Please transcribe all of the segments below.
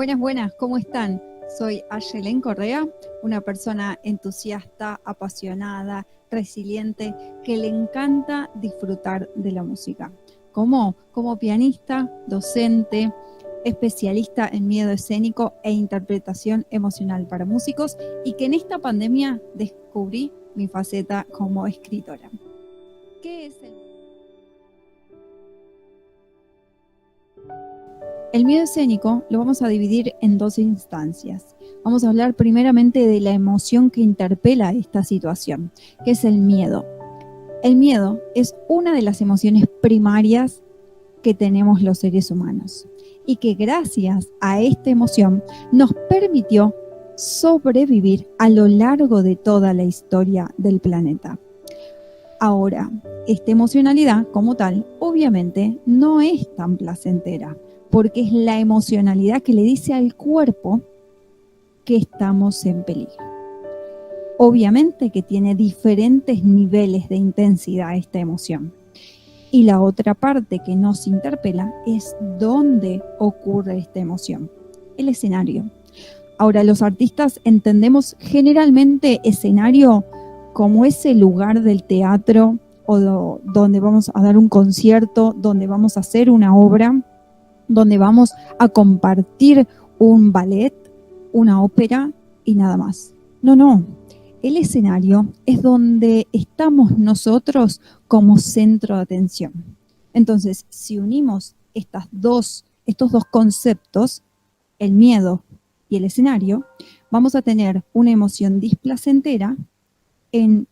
Buenas, buenas, ¿cómo están? Soy Ayelen Correa, una persona entusiasta, apasionada, resiliente, que le encanta disfrutar de la música. Como pianista, docente, especialista en miedo escénico e interpretación emocional para músicos, y que en esta pandemia descubrí mi faceta como escritora. ¿Qué es el miedo escénico? Lo vamos a dividir en dos instancias. Vamos a hablar primeramente de la emoción que interpela esta situación, que es el miedo. El miedo es una de las emociones primarias que tenemos los seres humanos y que gracias a esta emoción nos permitió sobrevivir a lo largo de toda la historia del planeta. Ahora, esta emocionalidad como tal, obviamente, no es tan placentera, porque es la emocionalidad que le dice al cuerpo que estamos en peligro. Obviamente que tiene diferentes niveles de intensidad esta emoción. Y la otra parte que nos interpela es dónde ocurre esta emoción, el escenario. Ahora, los artistas entendemos generalmente escenario como ese lugar del teatro o donde vamos a dar un concierto, donde vamos a hacer una obra, donde vamos a compartir un ballet, una ópera y nada más. No. El escenario es donde estamos nosotros como centro de atención. Entonces, si unimos estos dos conceptos, el miedo y el escenario, vamos a tener una emoción displacentera en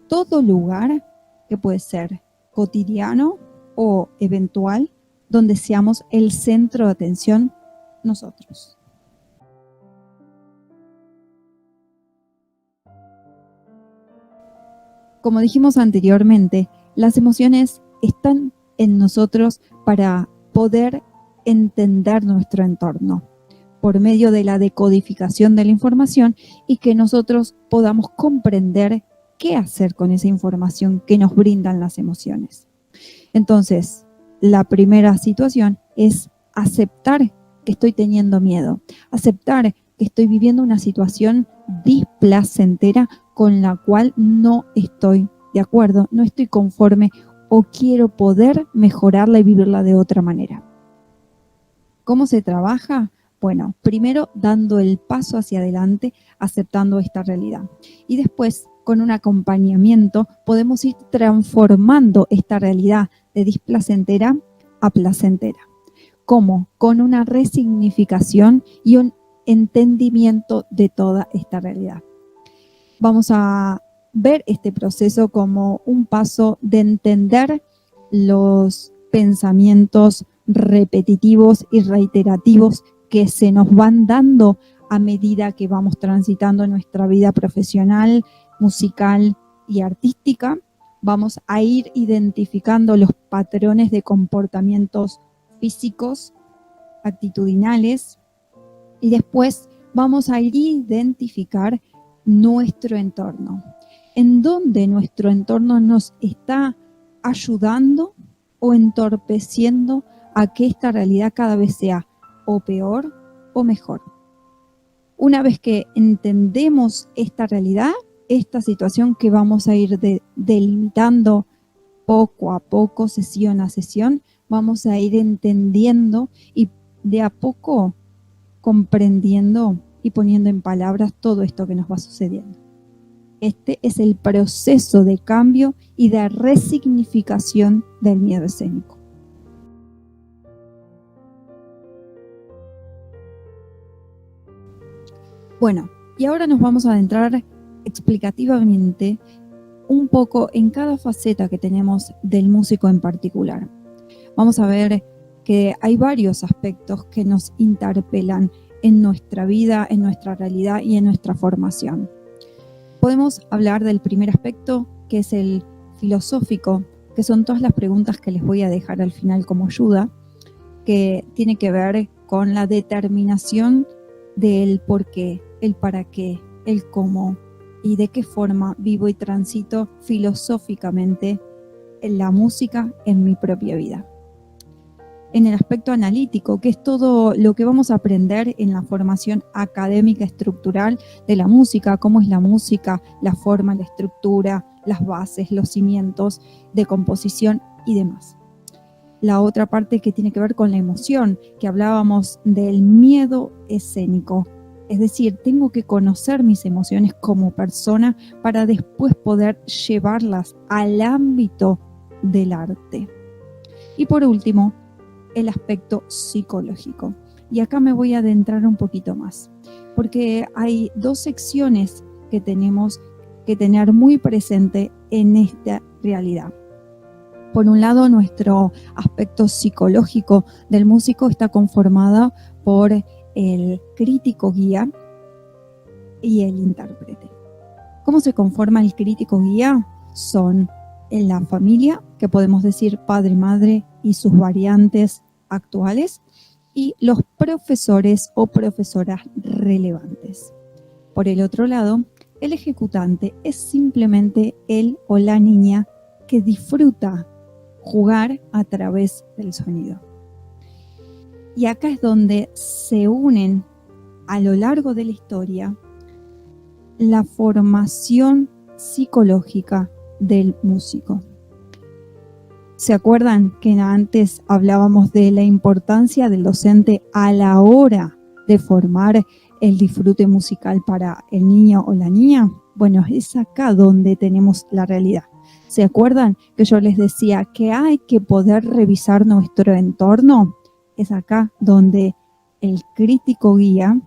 todo lugar que puede ser cotidiano o eventual, donde seamos el centro de atención nosotros. Como dijimos anteriormente, las emociones están en nosotros para poder entender nuestro entorno por medio de la decodificación de la información y que nosotros podamos comprender qué hacer con esa información que nos brindan las emociones. Entonces, la primera situación es aceptar que estoy teniendo miedo, aceptar que estoy viviendo una situación displacentera con la cual no estoy de acuerdo, no estoy conforme o quiero poder mejorarla y vivirla de otra manera. ¿Cómo se trabaja? Bueno, primero dando el paso hacia adelante, aceptando esta realidad. Y después, con un acompañamiento, podemos ir transformando esta realidad de displacentera a placentera. ¿Cómo? Con una resignificación y un entendimiento de toda esta realidad. Vamos a ver este proceso como un paso de entender los pensamientos repetitivos y reiterativos que se nos van dando a medida que vamos transitando nuestra vida profesional, musical y artística. Vamos a ir identificando los patrones de comportamientos físicos, actitudinales, y después vamos a ir a identificar nuestro entorno, en donde nuestro entorno nos está ayudando o entorpeciendo a que esta realidad cada vez sea o peor o mejor. Una vez que entendemos esta realidad, esta situación que vamos a ir delimitando poco a poco, sesión a sesión, vamos a ir entendiendo y de a poco comprendiendo y poniendo en palabras todo esto que nos va sucediendo. Este es el proceso de cambio y de resignificación del miedo escénico. Bueno, y ahora nos vamos a adentrar explicativamente un poco en cada faceta que tenemos del músico en particular. Vamos a ver que hay varios aspectos que nos interpelan en nuestra vida, en nuestra realidad y en nuestra formación. Podemos hablar del primer aspecto, que es el filosófico, que son todas las preguntas que les voy a dejar al final como ayuda, que tiene que ver con la determinación del por qué, el para qué, el cómo y de qué forma vivo y transito filosóficamente en la música en mi propia vida. en el aspecto analítico, que es todo lo que vamos a aprender en la formación académica estructural de la música, cómo es la música, la forma, la estructura, las bases, los cimientos de composición y demás. La otra parte que tiene que ver con la emoción, que hablábamos del miedo escénico. Es decir, tengo que conocer mis emociones como persona para después poder llevarlas al ámbito del arte. Y por último, el aspecto psicológico. Y acá me voy a adentrar un poquito más, porque hay dos secciones que tenemos que tener muy presente en esta realidad. Por un lado, nuestro aspecto psicológico del músico está conformado por el crítico guía y el intérprete. ¿Cómo se conforma el crítico guía? Son en la familia, que podemos decir padre, madre y sus variantes actuales, y los profesores o profesoras relevantes. Por el otro lado, el ejecutante es simplemente él o la niña que disfruta jugar a través del sonido. Y acá es donde se unen a lo largo de la historia la formación psicológica del músico. ¿Se acuerdan que antes hablábamos de la importancia del docente a la hora de formar el disfrute musical para el niño o la niña? Bueno, es acá donde tenemos la realidad. ¿Se acuerdan que yo les decía que hay que poder revisar nuestro entorno? Es acá donde el crítico guía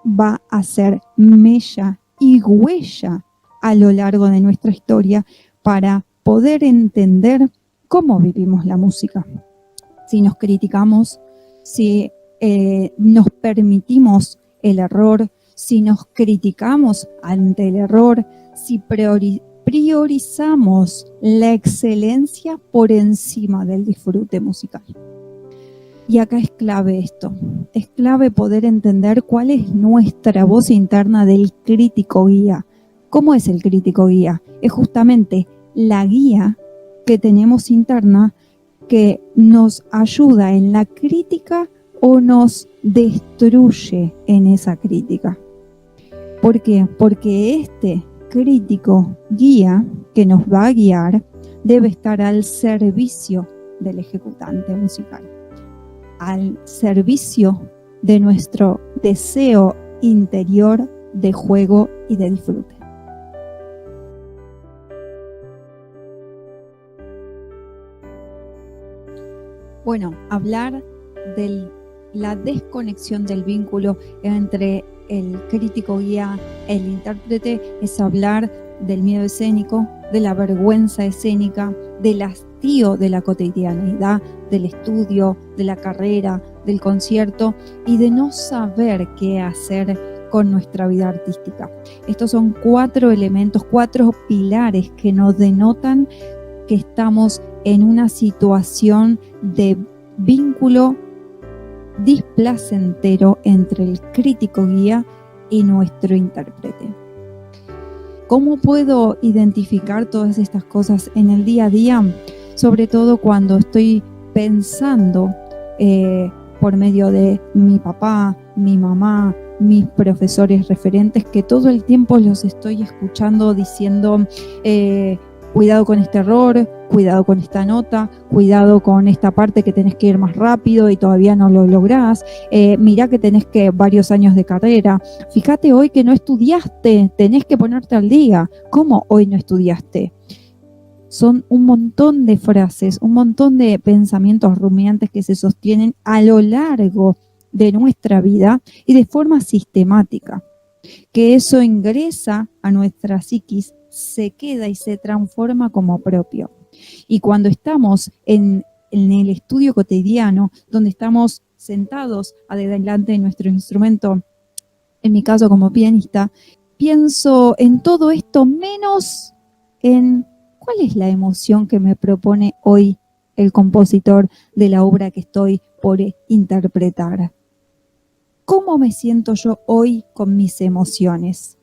va a hacer mella y huella a lo largo de nuestra historia para poder entender cómo vivimos la música. Si nos criticamos, si nos permitimos el error, si nos criticamos ante el error, si priorizamos la excelencia por encima del disfrute musical. Y acá es clave esto, es clave poder entender cuál es nuestra voz interna del crítico guía. ¿Cómo es el crítico guía? Es justamente la guía que tenemos interna que nos ayuda en la crítica o nos destruye en esa crítica. ¿Por qué? Porque este crítico guía que nos va a guiar debe estar al servicio del ejecutante musical, al servicio de nuestro deseo interior de juego y de disfrute. Bueno, hablar de la desconexión del vínculo entre el crítico guía e el intérprete es hablar del miedo escénico, de la vergüenza escénica, del hastío de la cotidianeidad, del estudio, de la carrera, del concierto y de no saber qué hacer con nuestra vida artística. Estos son 4 elementos, 4 pilares que nos denotan que estamos en una situación de vínculo displacentero entre el crítico guía y nuestro intérprete. ¿Cómo puedo identificar todas estas cosas en el día a día? Sobre todo cuando estoy pensando por medio de mi papá, mi mamá, mis profesores referentes, que todo el tiempo los estoy escuchando diciendo cuidado con este error, cuidado con esta nota, cuidado con esta parte que tenés que ir más rápido y todavía no lo lográs, mirá que tenés que varios años de carrera, fíjate hoy que no estudiaste, tenés que ponerte al día. ¿Cómo hoy no estudiaste? Son un montón de frases, un montón de pensamientos rumiantes que se sostienen a lo largo de nuestra vida y de forma sistemática, que eso ingresa a nuestra psiquis, se queda y se transforma como propio. Y cuando estamos en el estudio cotidiano, donde estamos sentados adelante de nuestro instrumento, en mi caso como pianista, pienso en todo esto menos en cuál es la emoción que me propone hoy el compositor de la obra que estoy por interpretar. ¿Cómo me siento yo hoy con mis emociones?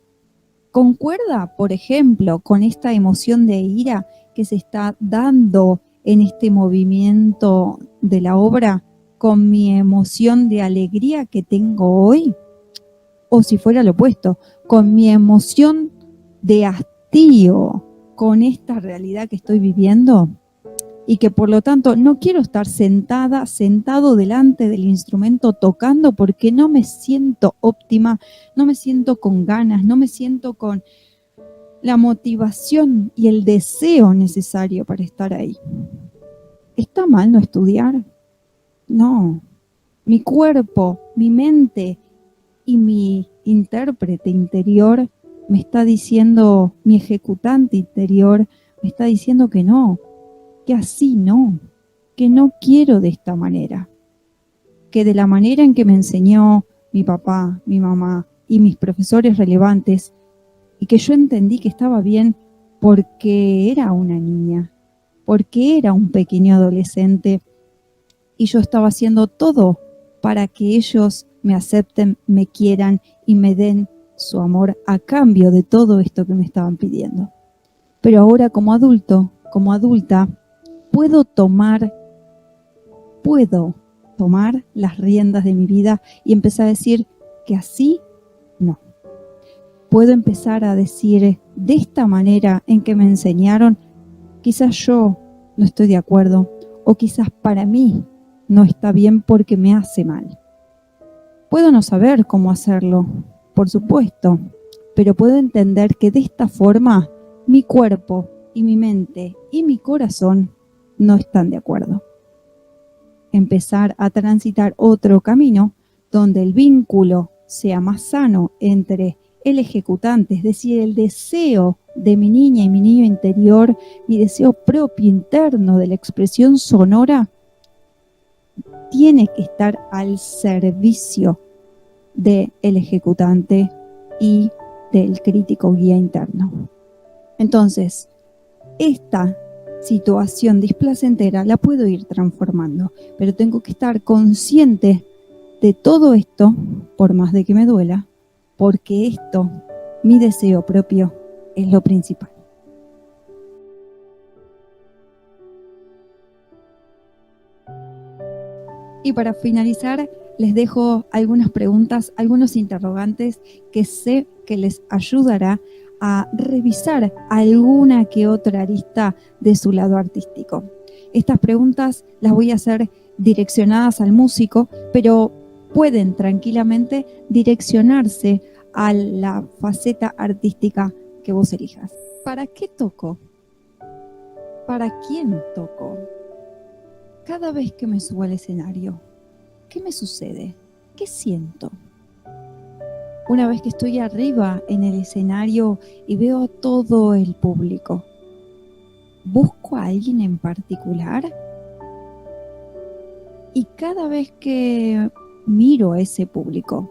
¿Concuerda, por ejemplo, con esta emoción de ira que se está dando en este movimiento de la obra con mi emoción de alegría que tengo hoy, o si fuera lo opuesto, con mi emoción de hastío con esta realidad que estoy viviendo, y que por lo tanto no quiero estar sentado delante del instrumento tocando porque no me siento óptima, no me siento con ganas, no me siento con la motivación y el deseo necesario para estar ahí. ¿Está mal no estudiar? No. Mi cuerpo, mi mente y mi intérprete interior me está diciendo, mi ejecutante interior me está diciendo que no, que así no, que no quiero de esta manera, que de la manera en que me enseñó mi papá, mi mamá y mis profesores relevantes, y que yo entendí que estaba bien porque era una niña, porque era un pequeño adolescente, y yo estaba haciendo todo para que ellos me acepten, me quieran y me den su amor a cambio de todo esto que me estaban pidiendo. Pero ahora como adulto, como adulta, puedo tomar las riendas de mi vida y empezar a decir que así no. Puedo empezar a decir de esta manera en que me enseñaron, quizás yo no estoy de acuerdo, o quizás para mí no está bien porque me hace mal. Puedo no saber cómo hacerlo, por supuesto, pero puedo entender que de esta forma mi cuerpo y mi mente y mi corazón no están de acuerdo. Empezar a transitar otro camino donde el vínculo sea más sano entre el ejecutante, es decir, el deseo de mi niña y mi niño interior, mi deseo propio interno de la expresión sonora, tiene que estar al servicio del ejecutante y del crítico guía interno. Entonces, esta situación displacentera la puedo ir transformando, pero tengo que estar consciente de todo esto, por más de que me duela, porque esto, mi deseo propio, es lo principal. Y para finalizar, les dejo algunas preguntas, algunos interrogantes que sé que les ayudará a revisar alguna que otra arista de su lado artístico. Estas preguntas las voy a hacer direccionadas al músico, pero pueden tranquilamente direccionarse a la faceta artística que vos elijas. ¿Para qué toco? ¿Para quién toco? Cada vez que me subo al escenario, ¿qué me sucede? ¿Qué siento? Una vez que estoy arriba en el escenario y veo a todo el público, ¿busco a alguien en particular? Y cada vez que miro a ese público,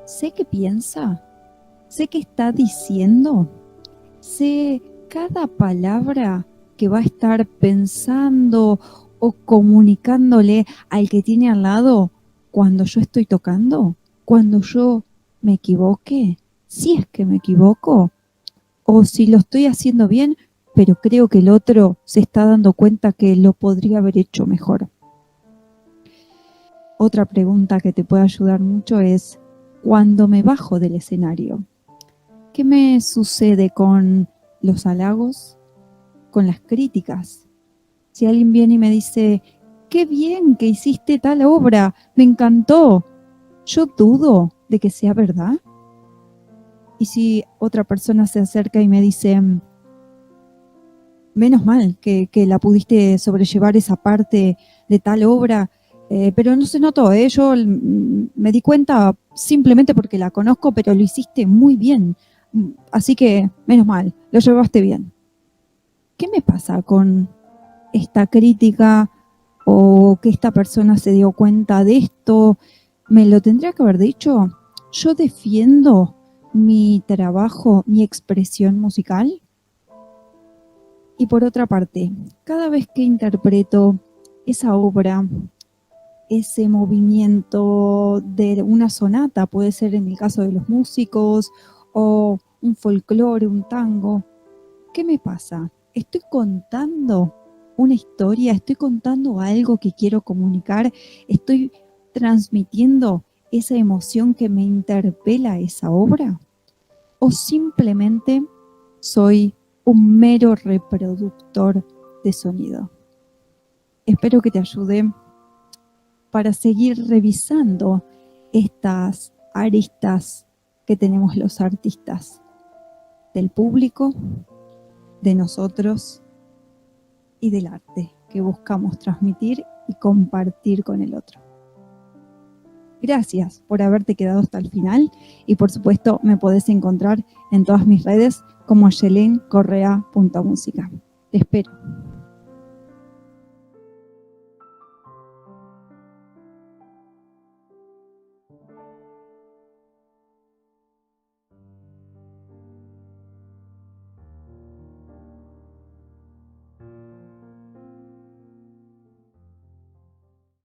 ¿sé qué piensa? ¿Sé qué está diciendo? ¿Sé cada palabra que va a estar pensando o comunicándole al que tiene al lado cuando yo estoy tocando? Cuando yo me equivoque, si es que me equivoco, o si lo estoy haciendo bien, pero creo que el otro se está dando cuenta que lo podría haber hecho mejor. Otra pregunta que te puede ayudar mucho es, cuando me bajo del escenario, ¿qué me sucede con los halagos, con las críticas? Si alguien viene y me dice, qué bien que hiciste tal obra, me encantó, yo dudo de que sea verdad. Y si otra persona se acerca y me dice, menos mal que la pudiste sobrellevar esa parte de tal obra, pero no se notó, yo me di cuenta simplemente porque la conozco, pero lo hiciste muy bien, así que menos mal, lo llevaste bien. ¿Qué me pasa con esta crítica o que esta persona se dio cuenta de esto? ¿Me lo tendría que haber dicho? ¿Yo defiendo mi trabajo, mi expresión musical? Y por otra parte, cada vez que interpreto esa obra, ese movimiento de una sonata, puede ser en el caso de los músicos, o un folclore, un tango, ¿qué me pasa? ¿Estoy contando una historia? ¿Estoy contando algo que quiero comunicar? ¿Estoy transmitiendo esa emoción que me interpela esa obra? ¿O simplemente soy un mero reproductor de sonido? Espero que te ayude para seguir revisando estas aristas que tenemos los artistas, del público, de nosotros y del arte que buscamos transmitir y compartir con el otro. Gracias por haberte quedado hasta el final y por supuesto me podés encontrar en todas mis redes como yelencorrea.musica. Te espero.